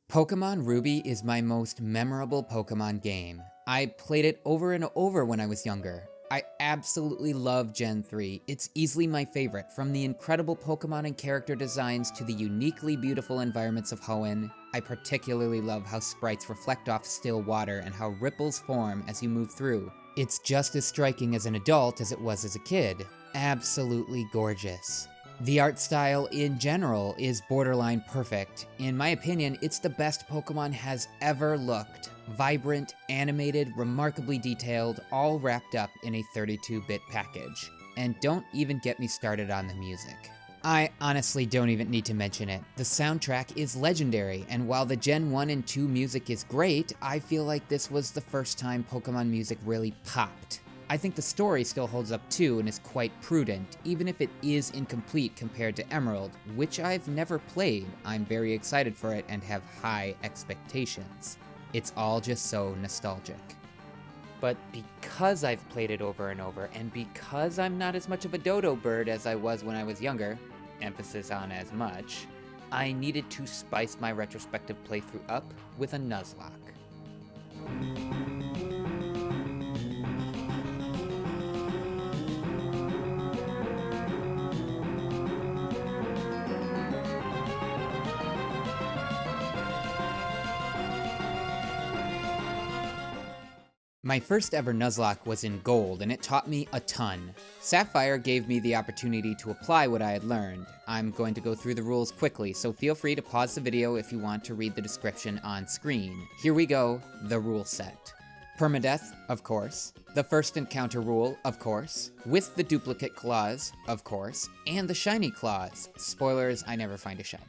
Pokémon Ruby is my most memorable Pokémon game. I played it over and over when I was younger. I absolutely love Gen 3. It's easily my favorite, from the incredible Pokémon and character designs to the uniquely beautiful environments of Hoenn. I particularly love how sprites reflect off still water and how ripples form as you move through. It's just as striking as an adult as it was as a kid. Absolutely gorgeous. The art style in general is borderline perfect. In my opinion, it's the best Pokémon has ever looked. Vibrant, animated, remarkably detailed, all wrapped up in a 32-bit package. And don't even get me started on the music. I honestly don't even need to mention it. The soundtrack is legendary, and while the Gen 1 and 2 music is great, I feel like this was the first time Pokémon music really popped. I think the story still holds up too and is quite prudent, even if it is incomplete compared to Emerald, which I've never played. I'm very excited for it and have high expectations. It's all just so nostalgic. But because I've played it over and over, and because I'm not as much of a dodo bird as I was when I was younger, emphasis on as much, I needed to spice my retrospective playthrough up with a Nuzlocke. My first ever Nuzlocke was in Gold, and it taught me a ton. Sapphire gave me the opportunity to apply what I had learned. I'm going to go through the rules quickly, so feel free to pause the video if you want to read the description on screen. Here we go, the rule set. Permadeath, of course. The first encounter rule, of course. With the duplicate clause, of course. And the shiny clause. Spoilers, I never find a shiny.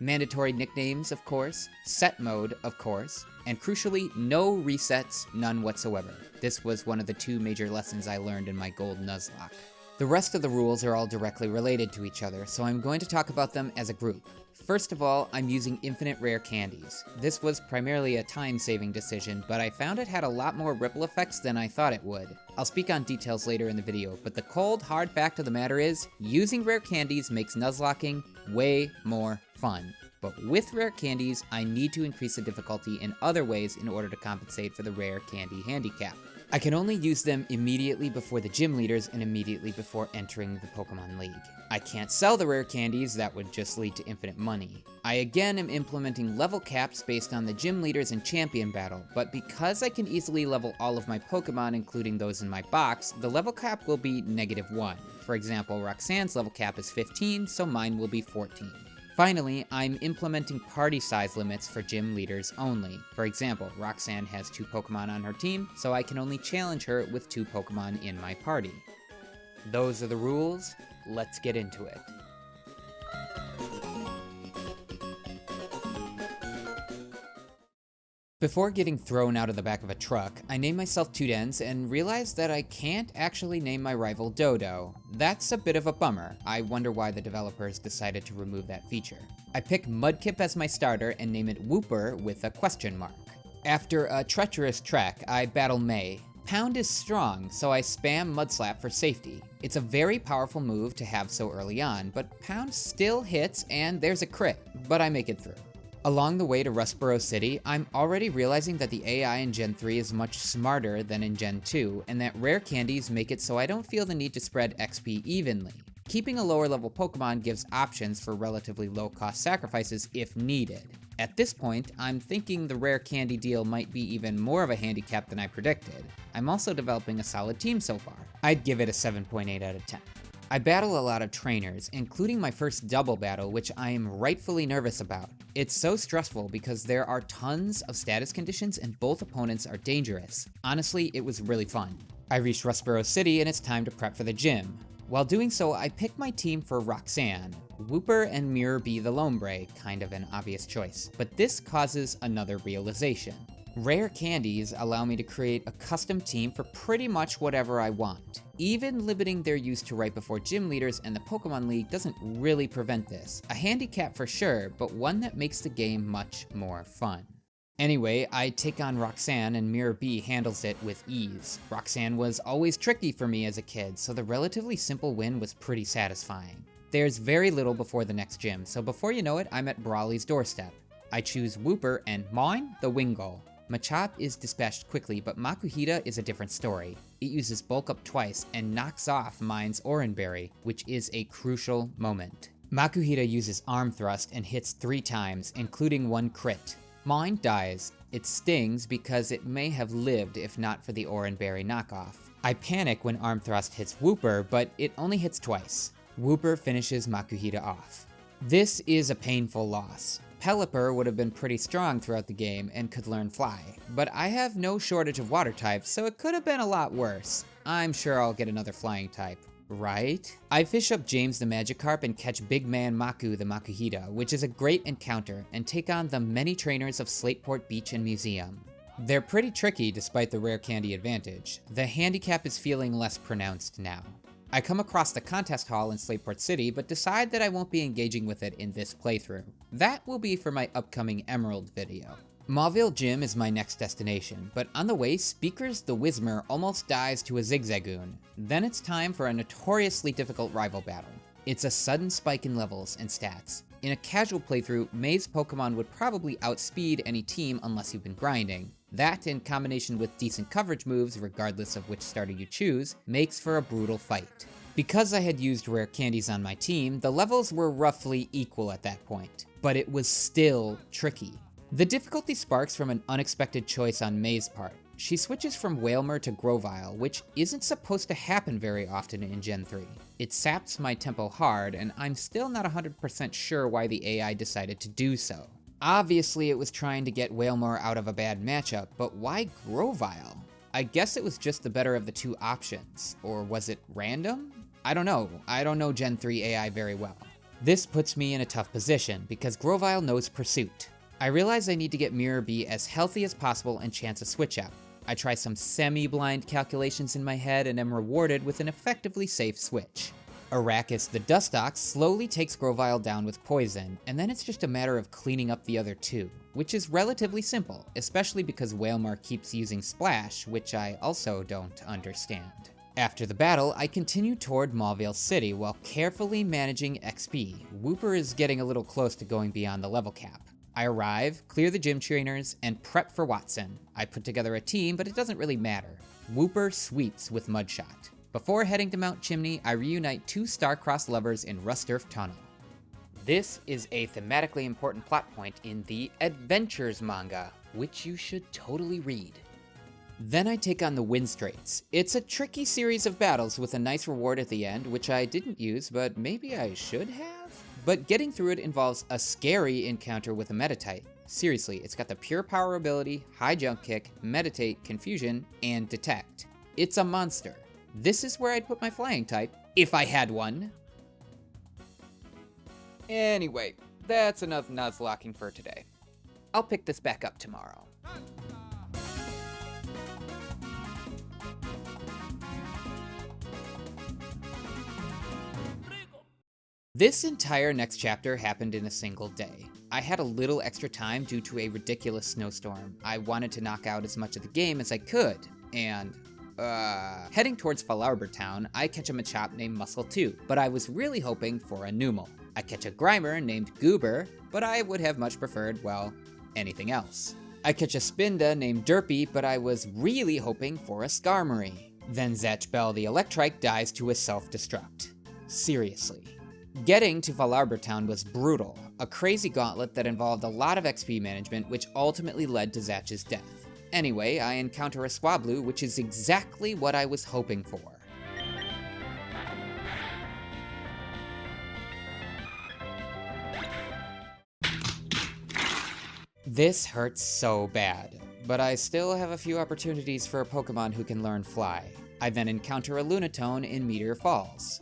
Mandatory nicknames, of course. Set mode, of course. And crucially, no resets, none whatsoever. This was one of the two major lessons I learned in my Gold Nuzlocke. The rest of the rules are all directly related to each other, so I'm going to talk about them as a group. First of all, I'm using infinite rare candies. This was primarily a time-saving decision, but I found it had a lot more ripple effects than I thought it would. I'll speak on details later in the video, but the cold, hard fact of the matter is, using rare candies makes Nuzlocking way more fun. But with rare candies, I need to increase the difficulty in other ways in order to compensate for the rare candy handicap. I can only use them immediately before the gym leaders and immediately before entering the Pokemon League. I can't sell the rare candies, that would just lead to infinite money. I again am implementing level caps based on the gym leaders and champion battle, but because I can easily level all of my Pokemon, including those in my box, the level cap will be -1. For example, Roxanne's level cap is 15, so mine will be 14. Finally, I'm implementing party size limits for gym leaders only. For example, Roxanne has 2 Pokemon on her team, so I can only challenge her with 2 Pokemon in my party. Those are the rules. Let's get into it. Before getting thrown out of the back of a truck, I named myself Tudens and realized that I can't actually name my rival Dodo. That's a bit of a bummer. I wonder why the developers decided to remove that feature. I pick Mudkip as my starter and name it Wooper with a question mark. After a treacherous trek, I battle May. Pound is strong, so I spam Mudslap for safety. It's a very powerful move to have so early on, but Pound still hits and there's a crit, but I make it through. Along the way to Rustboro City, I'm already realizing that the AI in Gen 3 is much smarter than in Gen 2, and that rare candies make it so I don't feel the need to spread XP evenly. Keeping a lower level Pokemon gives options for relatively low cost sacrifices if needed. At this point, I'm thinking the rare candy deal might be even more of a handicap than I predicted. I'm also developing a solid team so far. I'd give it a 7.8 out of 10. I battle a lot of trainers, including my first double battle, which I am rightfully nervous about. It's so stressful because there are tons of status conditions and both opponents are dangerous. Honestly, it was really fun. I reached Rustboro City and it's time to prep for the gym. While doing so, I picked my team for Roxanne. Wooper and Mirror be the Lombre, kind of an obvious choice, but this causes another realization. Rare candies allow me to create a custom team for pretty much whatever I want. Even limiting their use to right before gym leaders and the Pokemon League doesn't really prevent this. A handicap for sure, but one that makes the game much more fun. Anyway, I take on Roxanne and Mirror B handles it with ease. Roxanne was always tricky for me as a kid, so the relatively simple win was pretty satisfying. There's very little before the next gym, so before you know it, I'm at Brawly's doorstep. I choose Wooper and mine the Wingull. Machop is dispatched quickly, but Makuhita is a different story. It uses Bulk Up twice and knocks off mine's Oranberry, which is a crucial moment. Makuhita uses Arm Thrust and hits 3 times, including 1 crit. Mine dies. It stings because it may have lived if not for the Oranberry knockoff. I panic when Arm Thrust hits Wooper, but it only hits twice. Wooper finishes Makuhita off. This is a painful loss. Pelipper would have been pretty strong throughout the game and could learn Fly, but I have no shortage of water types, so it could have been a lot worse. I'm sure I'll get another flying type, right? I fish up James the Magikarp and catch Big Man Maku the Makuhita, which is a great encounter, and take on the many trainers of Slateport Beach and Museum. They're pretty tricky despite the rare candy advantage. The handicap is feeling less pronounced now. I come across the contest hall in Slateport City, but decide that I won't be engaging with it in this playthrough. That will be for my upcoming Emerald video. Mauville Gym is my next destination, but on the way, Speakers the Whismer almost dies to a Zigzagoon. Then it's time for a notoriously difficult rival battle. It's a sudden spike in levels and stats. In a casual playthrough, May's Pokemon would probably outspeed any team unless you've been grinding. That, in combination with decent coverage moves, regardless of which starter you choose, makes for a brutal fight. Because I had used rare candies on my team, the levels were roughly equal at that point, but it was still tricky. The difficulty sparks from an unexpected choice on May's part. She switches from Wailmer to Grovyle, which isn't supposed to happen very often in Gen 3. It saps my tempo hard, and I'm still not 100% sure why the AI decided to do so. Obviously, it was trying to get Wailmer out of a bad matchup, but why Grovyle? I guess it was just the better of the 2 options. Or was it random? I don't know. I don't know Gen 3 AI very well. This puts me in a tough position, because Grovyle knows Pursuit. I realize I need to get Mirror B as healthy as possible and chance a switch out. I try some semi-blind calculations in my head and am rewarded with an effectively safe switch. Arrakis the Dustox slowly takes Grovyle down with poison, and then it's just a matter of cleaning up the other 2, which is relatively simple, especially because Wailmer keeps using Splash, which I also don't understand. After the battle, I continue toward Mauville City while carefully managing XP. Wooper is getting a little close to going beyond the level cap. I arrive, clear the gym trainers, and prep for Watson. I put together a team, but it doesn't really matter. Wooper sweeps with Mudshot. Before heading to Mount Chimney, I reunite 2 star-crossed lovers in Rusturf Tunnel. This is a thematically important plot point in the Adventures manga, which you should totally read. Then I take on the Windstraits. It's a tricky series of battles with a nice reward at the end, which I didn't use, but maybe I should have? But getting through it involves a scary encounter with a Meditite. Seriously, it's got the Pure Power ability, High Jump Kick, Meditate, Confusion, and Detect. It's a monster. This is where I'd put my flying type, if I had one. Anyway, that's enough nuzlocking for today. I'll pick this back up tomorrow. This entire next chapter happened in a single day. I had a little extra time due to a ridiculous snowstorm. I wanted to knock out as much of the game as I could, and heading towards Falarbor Town, I catch a Machop named Muscle 2, but I was really hoping for a Numel. I catch a Grimer named Goober, but I would have much preferred, well, anything else. I catch a Spinda named Derpy, but I was really hoping for a Skarmory. Then Zatchbell the Electrike dies to a self-destruct. Seriously. Getting to Falarbor Town was brutal, a crazy gauntlet that involved a lot of XP management, which ultimately led to Zatch's death. Anyway, I encounter a Swablu, which is exactly what I was hoping for. This hurts so bad, but I still have a few opportunities for a Pokemon who can learn Fly. I then encounter a Lunatone in Meteor Falls.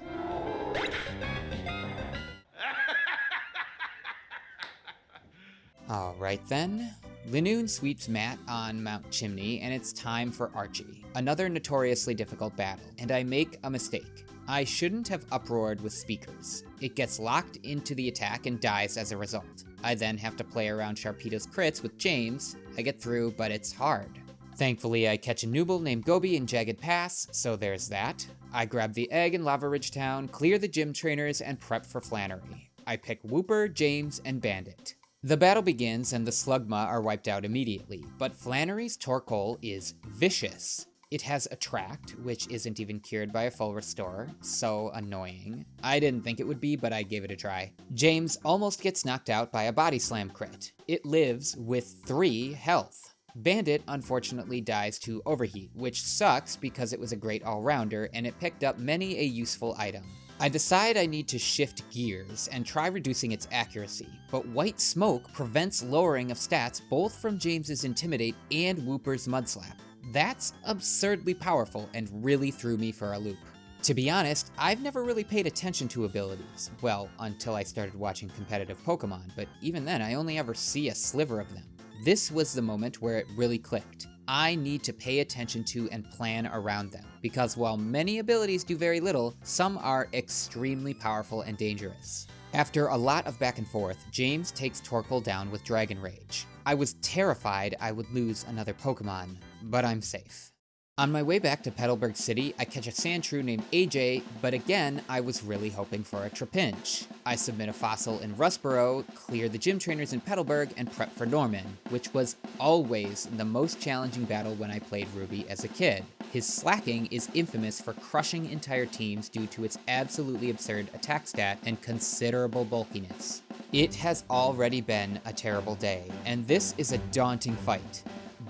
Alright then. Linoone sweeps Matt on Mount Chimney, and it's time for Archie, another notoriously difficult battle, and I make a mistake. I shouldn't have uproared with Speakers. It gets locked into the attack and dies as a result. I then have to play around Sharpedo's crits with James. I get through, but it's hard. Thankfully, I catch a Nooble named Gobi in Jagged Pass, so there's that. I grab the egg in Lava Ridge Town, clear the gym trainers, and prep for Flannery. I pick Wooper, James, and Bandit. The battle begins and the Slugma are wiped out immediately, but Flannery's Torkoal is vicious. It has Attract, which isn't even cured by a full restore, so annoying. I didn't think it would be, but I gave it a try. James almost gets knocked out by a Body Slam crit. It lives with 3 health. Bandit unfortunately dies to Overheat, which sucks because it was a great all-rounder and it picked up many a useful item. I decide I need to shift gears and try reducing its accuracy, but White Smoke prevents lowering of stats both from James's Intimidate and Wooper's Mudslap. That's absurdly powerful and really threw me for a loop. To be honest, I've never really paid attention to abilities. Well, until I started watching competitive Pokemon, but even then I only ever see a sliver of them. This was the moment where it really clicked. I need to pay attention to and plan around them, because while many abilities do very little, some are extremely powerful and dangerous. After a lot of back and forth, James takes Torkoal down with Dragon Rage. I was terrified I would lose another Pokemon, but I'm safe. On my way back to Petalburg City, I catch a Sandshrew named AJ, but again, I was really hoping for a Trapinch. I submit a fossil in Rustboro, clear the gym trainers in Petalburg, and prep for Norman, which was always the most challenging battle when I played Ruby as a kid. His slacking is infamous for crushing entire teams due to its absolutely absurd attack stat and considerable bulkiness. It has already been a terrible day, and this is a daunting fight.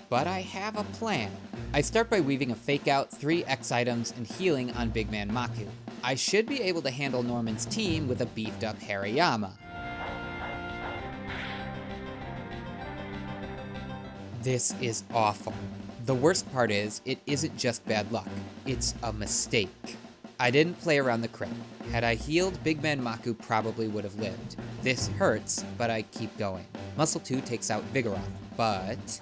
But I have a plan. I start by weaving a Fake Out, 3 X items, and healing on Big Man Maku. I should be able to handle Norman's team with a beefed up Hariyama. This is awful. The worst part is, it isn't just bad luck, it's a mistake. I didn't play around the crit. Had I healed, Big Man Maku probably would have lived. This hurts, but I keep going. Muscle 2 takes out Vigoroth, but...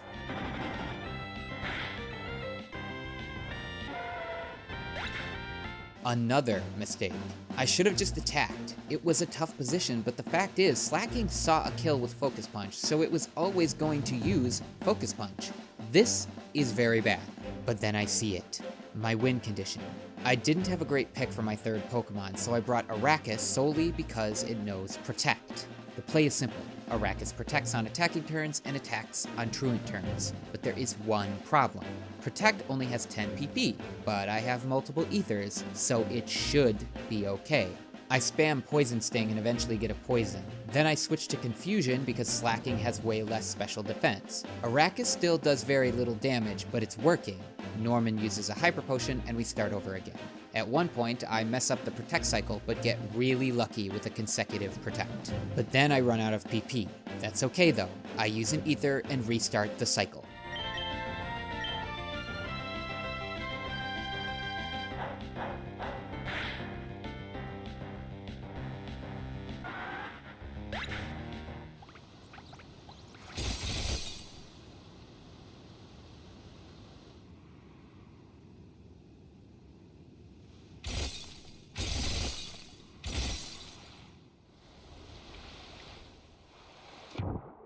another mistake. I should have just attacked. It was a tough position, but the fact is, Slacking saw a kill with Focus Punch, so it was always going to use Focus Punch. This is very bad. But then I see it. My win condition. I didn't have a great pick for my third Pokemon, so I brought Arrakis solely because it knows Protect. The play is simple. Arrakis protects on attacking turns and attacks on truant turns, but there is one problem. Protect only has 10 PP, but I have multiple ethers, so it should be okay. I spam Poison Sting and eventually get a poison. Then I switch to Confusion because Slacking has way less special defense. Arrakis still does very little damage, but it's working. Norman uses a Hyper Potion and we start over again. At one point, I mess up the Protect cycle, but get really lucky with a consecutive Protect. But then I run out of PP. That's okay though. I use an Ether and restart the cycle.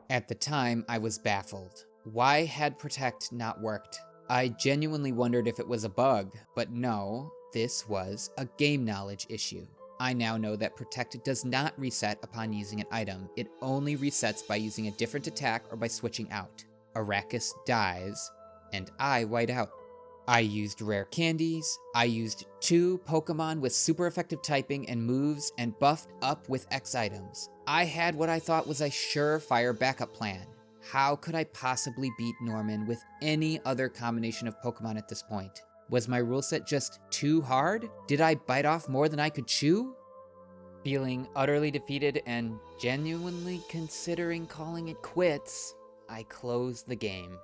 At the time, I was baffled. Why had Protect not worked? I genuinely wondered if it was a bug, but no, this was a game knowledge issue. I now know that Protect does not reset upon using an item, it only resets by using a different attack or by switching out. Arrakis dies, and I white out. I used rare candies, I used 2 Pokemon with super effective typing and moves and buffed up with X items. I had what I thought was a surefire backup plan. How could I possibly beat Norman with any other combination of Pokemon at this point? Was my rule set just too hard? Did I bite off more than I could chew? Feeling utterly defeated and genuinely considering calling it quits, I closed the game.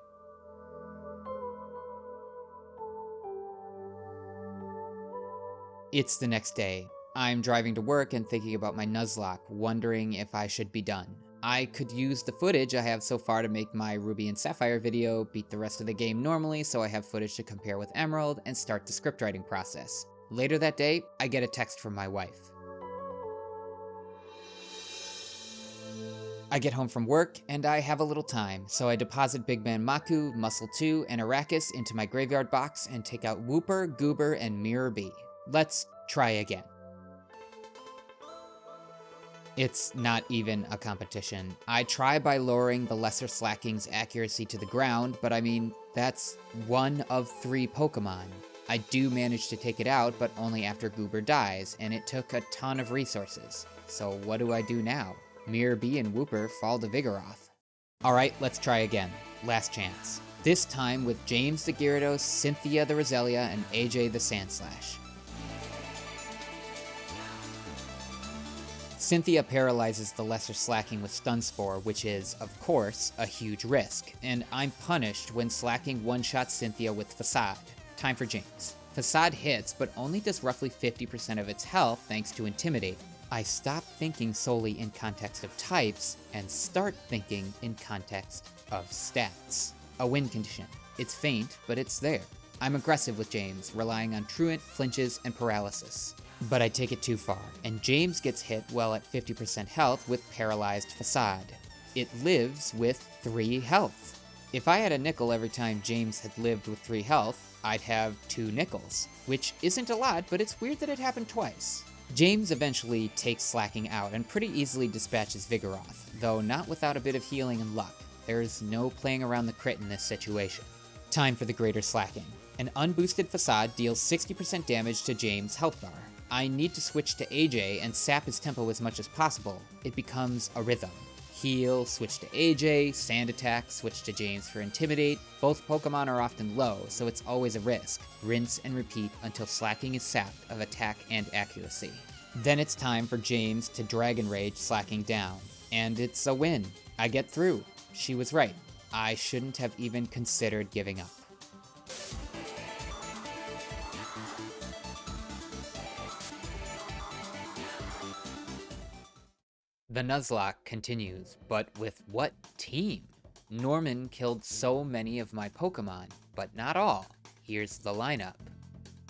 It's the next day. I'm driving to work and thinking about my Nuzlocke, wondering if I should be done. I could use the footage I have so far to make my Ruby and Sapphire video, beat the rest of the game normally so I have footage to compare with Emerald, and start the script writing process. Later that day, I get a text from my wife. I get home from work, and I have a little time, so I deposit Big Man Maku, Muscle 2, and Arrakis into my graveyard box and take out Wooper, Goober, and Mirror B. Let's try again. It's not even a competition. I try by lowering the Lesser Slacking's accuracy to the ground, but I mean, that's one of 3 Pokemon. I do manage to take it out, but only after Goober dies, and it took a ton of resources. So what do I do now? Mirror B and Wooper fall to Vigoroth. Alright, let's try again. Last chance. This time with James the Gyarados, Cynthia the Roselia, and AJ the Sandslash. Cynthia paralyzes the Lesser Slacking with Stun Spore, which is, of course, a huge risk, and I'm punished when Slacking one-shots Cynthia with Facade. Time for James. Facade hits, but only does roughly 50% of its health thanks to Intimidate. I stop thinking solely in context of types, and start thinking in context of stats. A win condition. It's faint, but it's there. I'm aggressive with James, relying on Truant, Flinches, and Paralysis. But I take it too far, and James gets hit well at 50% health with Paralyzed Facade. It lives with 3 health. If I had a nickel every time James had lived with 3 health, I'd have 2 nickels, which isn't a lot, but it's weird that it happened twice. James eventually takes Slacking out and pretty easily dispatches Vigoroth, though not without a bit of healing and luck. There's no playing around the crit in this situation. Time for the Greater Slacking. An unboosted Facade deals 60% damage to James' health bar. I need to switch to AJ and sap his tempo as much as possible. It becomes a rhythm. Heal, switch to AJ, Sand Attack, switch to James for Intimidate. Both Pokemon are often low, so it's always a risk. Rinse and repeat until Slacking is sapped of attack and accuracy. Then it's time for James to Dragon Rage Slacking down. And it's a win. I get through. She was right. I shouldn't have even considered giving up. The Nuzlocke continues, but with what team? Norman killed so many of my Pokemon, but not all. Here's the lineup.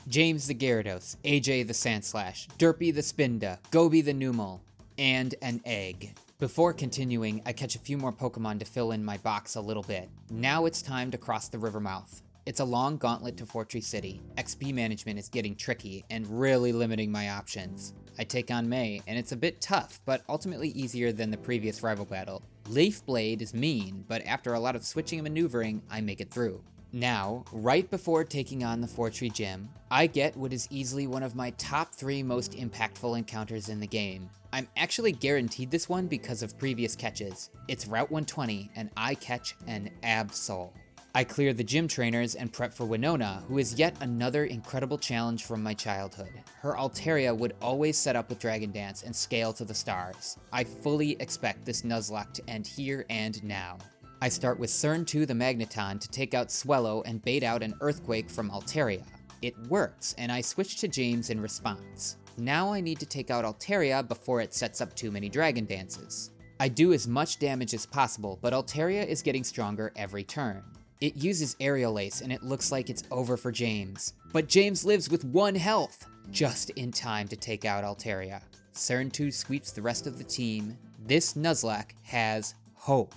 James the Gyarados, AJ the Sandslash, Derpy the Spinda, Gobi the Numel, and an egg. Before continuing, I catch a few more Pokemon to fill in my box a little bit. Now it's time to cross the river mouth. It's a long gauntlet to Fortree City. XP management is getting tricky and really limiting my options. I take on May, and it's a bit tough, but ultimately easier than the previous rival battle. Leaf Blade is mean, but after a lot of switching and maneuvering, I make it through. Now, right before taking on the Fortree Gym, I get what is easily one of my top 3 most impactful encounters in the game. I'm actually guaranteed this one because of previous catches. It's Route 120, and I catch an Absol. I clear the gym trainers and prep for Winona, who is yet another incredible challenge from my childhood. Her Altaria would always set up with Dragon Dance and scale to the stars. I fully expect this Nuzlocke to end here and now. I start with Cern 2 the Magneton to take out Swellow and bait out an Earthquake from Altaria. It works, and I switch to James in response. Now I need to take out Altaria before it sets up too many Dragon Dances. I do as much damage as possible, but Altaria is getting stronger every turn. It uses Aerial Ace, and it looks like it's over for James. But James lives with 1 health, just in time to take out Altaria. Cern 2 sweeps the rest of the team. This Nuzlocke has hope.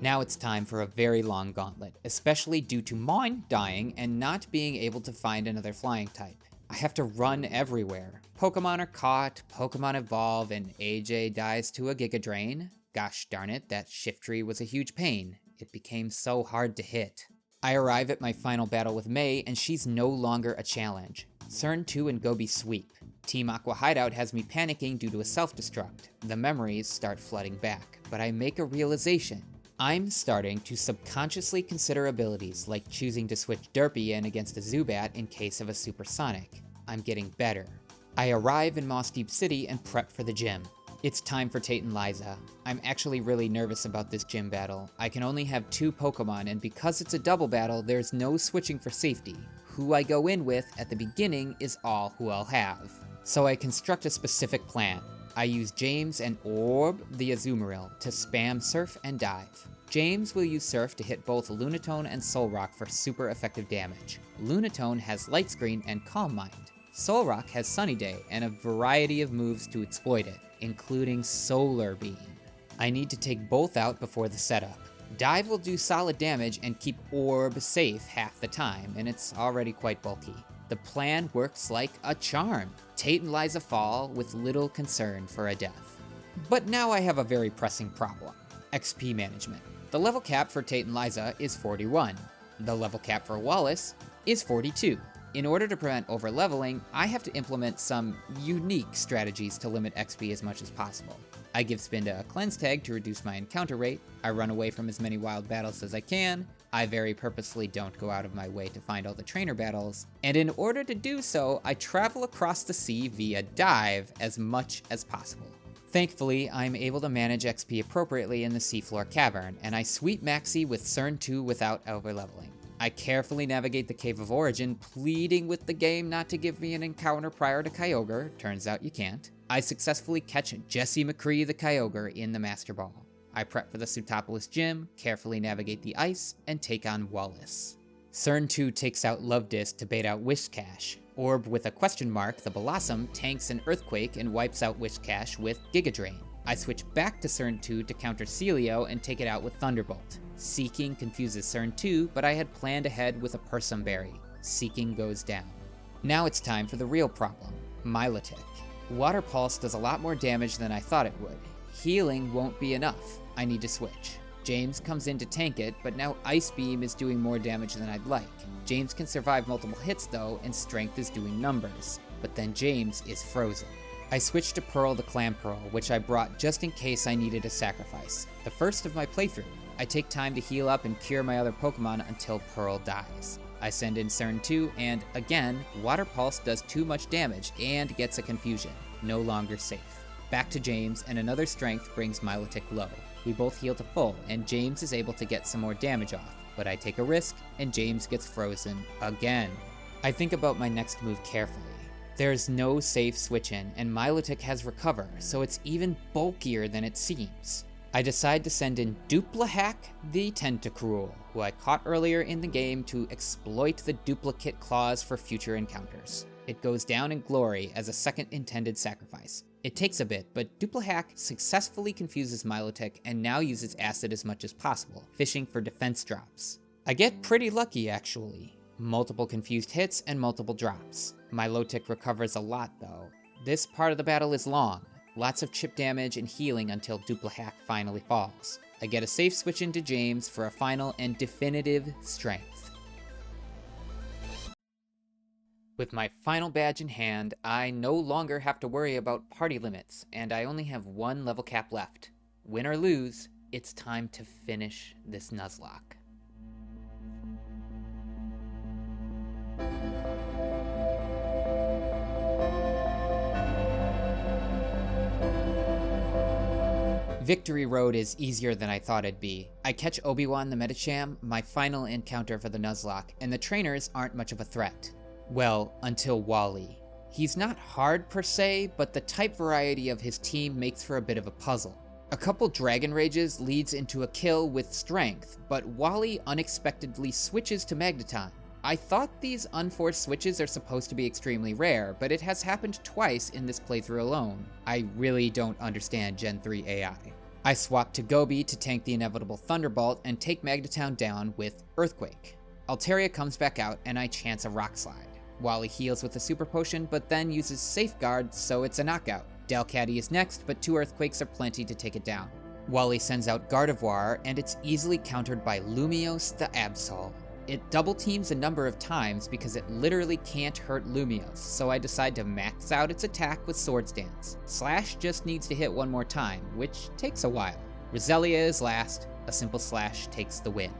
Now it's time for a very long gauntlet, especially due to mine dying and not being able to find another flying type. I have to run everywhere. Pokemon are caught, Pokemon evolve, and AJ dies to a Giga Drain. Gosh darn it, that Shiftry was a huge pain. It became so hard to hit. I arrive at my final battle with May, and she's no longer a challenge. Cern 2 and Gobi sweep. Team Aqua Hideout has me panicking due to a self-destruct. The memories start flooding back, but I make a realization. I'm starting to subconsciously consider abilities like choosing to switch Derpy in against a Zubat in case of a Supersonic. I'm getting better. I arrive in Moss Deep City and prep for the gym. It's time for Tate and Liza. I'm actually really nervous about this gym battle. I can only have 2 Pokemon, and because it's a double battle, there's no switching for safety. Who I go in with at the beginning is all who I'll have. So I construct a specific plan. I use James and Orb the Azumarill to spam Surf and Dive. James will use Surf to hit both Lunatone and Solrock for super effective damage. Lunatone has Light Screen and Calm Mind. Solrock has Sunny Day and a variety of moves to exploit it, including Solar Beam. I need to take both out before the setup. Dive will do solid damage and keep Orb safe half the time, and it's already quite bulky. The plan works like a charm. Tate and Liza fall with little concern for a death. But now I have a very pressing problem: XP management. The level cap for Tate and Liza is 41. The level cap for Wallace is 42. In order to prevent overleveling, I have to implement some unique strategies to limit XP as much as possible. I give Spinda a cleanse tag to reduce my encounter rate, I run away from as many wild battles as I can, I very purposefully don't go out of my way to find all the trainer battles, and in order to do so, I travel across the sea via dive as much as possible. Thankfully, I'm able to manage XP appropriately in the seafloor cavern, and I sweep Maxi with Cern 2 without overleveling. I carefully navigate the Cave of Origin, pleading with the game not to give me an encounter prior to Kyogre. Turns out you can't. I successfully catch Jesse McCree the Kyogre in the Master Ball. I prep for the Pseutopolis Gym, carefully navigate the ice, and take on Wallace. Cern 2 takes out Love Disc to bait out Whiscash. Orb with a question mark, the Blossom tanks an Earthquake and wipes out Whiscash with Giga Drain. I switch back to Cern 2 to counter Celio and take it out with Thunderbolt. Seeking confuses Cern 2, but I had planned ahead with a Persum Berry. Seeking goes down. Now it's time for the real problem: Milotic. Water Pulse does a lot more damage than I thought it would. Healing won't be enough. I need to switch. James comes in to tank it, but now Ice Beam is doing more damage than I'd like. James can survive multiple hits though, and Strength is doing numbers. But then James is frozen. I switched to Pearl the Clam Pearl, which I brought just in case I needed a sacrifice. The first of my playthrough. I take time to heal up and cure my other Pokemon until Pearl dies. I send in Cern 2, and again, Water Pulse does too much damage and gets a confusion. No longer safe. Back to James, and another Strength brings Milotic low. We both heal to full, and James is able to get some more damage off, but I take a risk, and James gets frozen again. I think about my next move carefully. There's no safe switch-in, and Milotic has Recover, so it's even bulkier than it seems. I decide to send in Duplahack the Tentacruel, who I caught earlier in the game to exploit the duplicate clause for future encounters. It goes down in glory as a second intended sacrifice. It takes a bit, but Duplahack successfully confuses Milotic and now uses Acid as much as possible, fishing for defense drops. I get pretty lucky actually. Multiple confused hits and multiple drops. Milotic recovers a lot though. This part of the battle is long. Lots of chip damage and healing until Duplahack finally falls. I get a safe switch into James for a final and definitive Strength. With my final badge in hand, I no longer have to worry about party limits, and I only have one level cap left. Win or lose, it's time to finish this Nuzlocke. Victory Road is easier than I thought it'd be. I catch Obi-Wan the Medicham, my final encounter for the Nuzlocke, and the trainers aren't much of a threat. Well, until Wally. He's not hard per se, but the type variety of his team makes for a bit of a puzzle. A couple Dragon Rages leads into a kill with Strength, but Wally unexpectedly switches to Magneton. I thought these unforced switches are supposed to be extremely rare, but it has happened twice in this playthrough alone. I really don't understand Gen 3 AI. I swap to Gobi to tank the inevitable Thunderbolt and take Magneton down with Earthquake. Altaria comes back out and I chance a Rock Slide. Wally heals with a Super Potion, but then uses Safeguard, so it's a knockout. Delcatty is next, but 2 Earthquakes are plenty to take it down. Wally sends out Gardevoir, and it's easily countered by Lumiose the Absol. It double teams a number of times because it literally can't hurt Lumiose, so I decide to max out its attack with Swords Dance. Slash just needs to hit one more time, which takes a while. Roselia is last, a simple slash takes the win.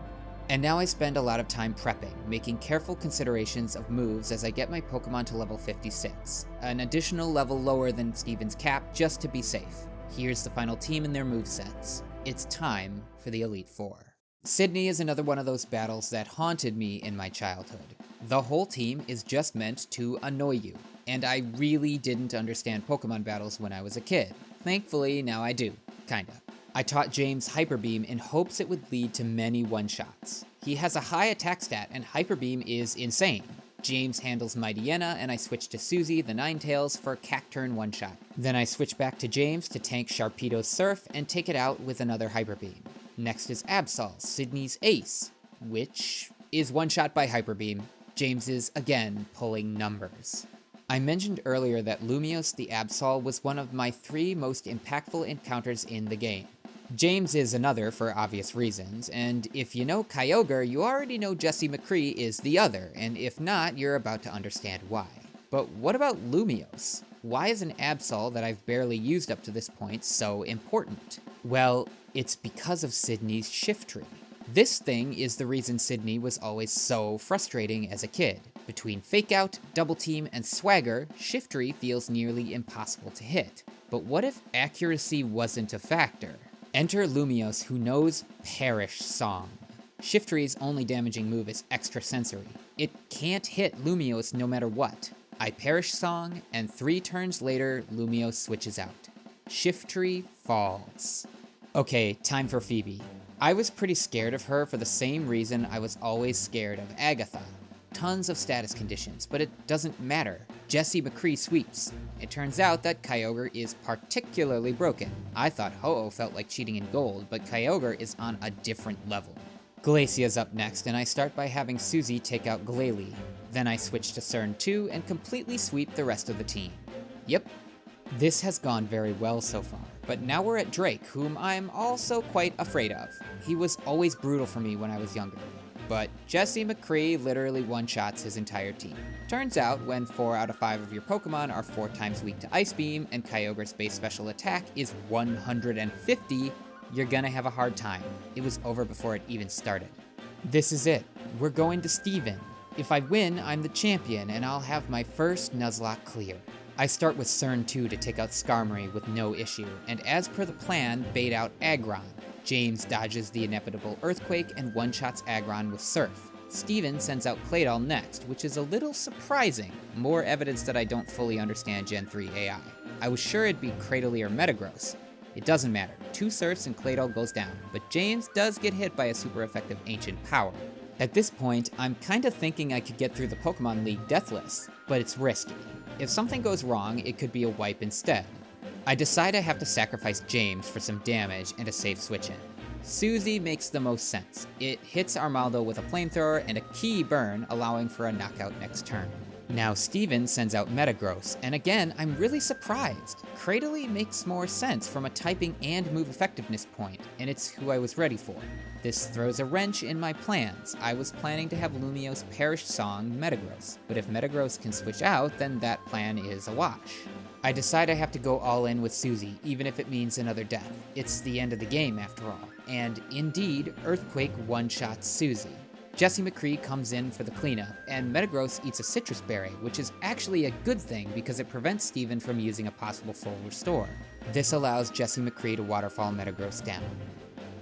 And now I spend a lot of time prepping, making careful considerations of moves as I get my Pokemon to level 56, an additional level lower than Steven's cap just to be safe. Here's the final team and their movesets. It's time for the Elite Four. Sydney is another one of those battles that haunted me in my childhood. The whole team is just meant to annoy you, and I really didn't understand Pokemon battles when I was a kid. Thankfully, now I do. Kinda. I taught James Hyper Beam in hopes it would lead to many one-shots. He has a high attack stat, and Hyper Beam is insane. James handles Mightyena, and I switch to Suzy the Ninetales for Cacturne one-shot. Then I switch back to James to tank Sharpedo's Surf and take it out with another Hyper Beam. Next is Absol, Sydney's ace, which is one-shot by Hyper Beam. James is, again, pulling numbers. I mentioned earlier that Lumiose the Absol was one of my 3 most impactful encounters in the game. James is another for obvious reasons, and if you know Kyogre, you already know Jesse McCree is the other, and if not, you're about to understand why. But what about Lumiose? Why is an Absol that I've barely used up to this point so important? Well, it's because of Sydney's Shift Tree. This thing is the reason Sydney was always so frustrating as a kid. Between Fake Out, Double Team, and Swagger, Shift Tree feels nearly impossible to hit. But what if accuracy wasn't a factor? Enter Lumiose, who knows Perish Song. Shift Tree's only damaging move is Extrasensory. It can't hit Lumiose no matter what. I Perish Song, and 3 turns later, Lumiose switches out. Shift Tree falls. Okay, time for Phoebe. I was pretty scared of her for the same reason I was always scared of Agatha. Tons of status conditions, but it doesn't matter. Jesse McCree sweeps. It turns out that Kyogre is particularly broken. I thought Ho-Oh felt like cheating in gold, but Kyogre is on a different level. Glacia's up next, and I start by having Suzy take out Glalie. Then I switch to Cern 2 and completely sweep the rest of the team. Yep, this has gone very well so far, but now we're at Drake, whom I'm also quite afraid of. He was always brutal for me when I was younger. But Jesse McCree literally one-shots his entire team. Turns out, when 4 out of 5 of your Pokemon are 4 times weak to Ice Beam, and Kyogre's base special attack is 150, you're gonna have a hard time. It was over before it even started. This is it. We're going to Steven. If I win, I'm the champion, and I'll have my first Nuzlocke clear. I start with Cern 2 to take out Skarmory with no issue, and as per the plan, bait out Aggron. James dodges the inevitable Earthquake and one-shots Aggron with Surf. Steven sends out Claydol next, which is a little surprising. More evidence that I don't fully understand Gen 3 AI. I was sure it'd be Cradily or Metagross. It doesn't matter. 2 Surfs and Claydol goes down, but James does get hit by a super effective Ancient Power. At this point, I'm kinda thinking I could get through the Pokemon League Deathless, but it's risky. If something goes wrong, it could be a wipe instead. I decide I have to sacrifice James for some damage and a safe switch in. Suzy makes the most sense. It hits Armaldo with a flamethrower and a key burn, allowing for a knockout next turn. Now Steven sends out Metagross, and again, I'm really surprised. Cradily makes more sense from a typing and move effectiveness point, and it's who I was ready for. This throws a wrench in my plans. I was planning to have Lumiose Perish Song Metagross, but if Metagross can switch out, then that plan is a wash. I decide I have to go all in with Suzy, even if it means another death. It's the end of the game after all. And indeed, Earthquake one-shots Suzy. Jesse McCree comes in for the cleanup, and Metagross eats a citrus berry, which is actually a good thing because it prevents Steven from using a possible full restore. This allows Jesse McCree to waterfall Metagross down.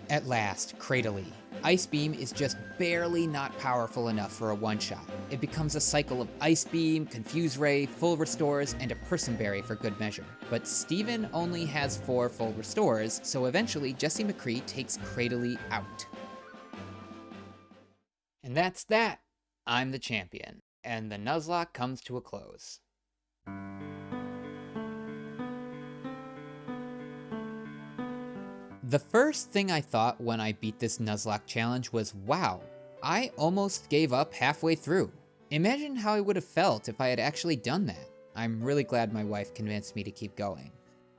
At last, Cradily. Ice Beam is just barely not powerful enough for a one-shot. It becomes a cycle of Ice Beam, Confuse Ray, full restores, and a Person Berry for good measure. But Steven only has 4 full restores, so eventually Jesse McCree takes Cradily out. And that's that. I'm the champion, and the Nuzlocke comes to a close. The first thing I thought when I beat this Nuzlocke challenge was, wow, I almost gave up halfway through. Imagine how I would have felt if I had actually done that. I'm really glad my wife convinced me to keep going.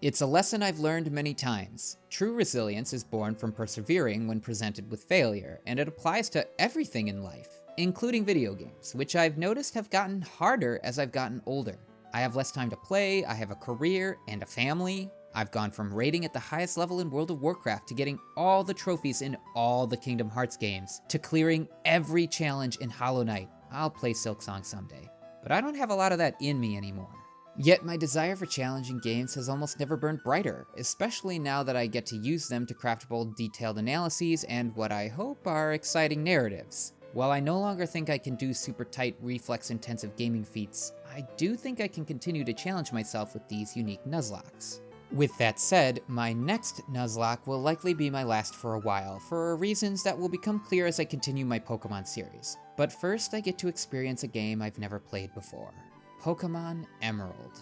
It's a lesson I've learned many times. True resilience is born from persevering when presented with failure, and it applies to everything in life, including video games, which I've noticed have gotten harder as I've gotten older. I have less time to play, I have a career and a family. I've gone from rating at the highest level in World of Warcraft to getting all the trophies in all the Kingdom Hearts games, to clearing every challenge in Hollow Knight. I'll play Silksong someday, but I don't have a lot of that in me anymore. Yet my desire for challenging games has almost never burned brighter, especially now that I get to use them to craft bold, detailed analyses and what I hope are exciting narratives. While I no longer think I can do super tight, reflex-intensive gaming feats, I do think I can continue to challenge myself with these unique Nuzlockes. With that said, my next Nuzlocke will likely be my last for a while, for reasons that will become clear as I continue my Pokemon series. But first I get to experience a game I've never played before. Pokémon Emerald.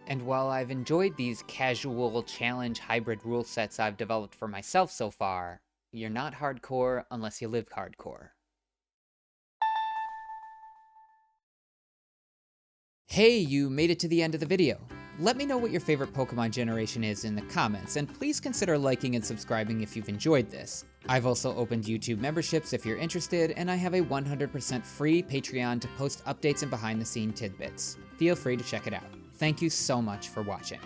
And while I've enjoyed these casual challenge hybrid rule sets I've developed for myself so far, you're not hardcore unless you live hardcore. Hey, you made it to the end of the video. Let me know what your favorite Pokemon generation is in the comments, and please consider liking and subscribing if you've enjoyed this. I've also opened YouTube memberships if you're interested, and I have a 100% free Patreon to post updates and behind-the-scene tidbits. Feel free to check it out. Thank you so much for watching.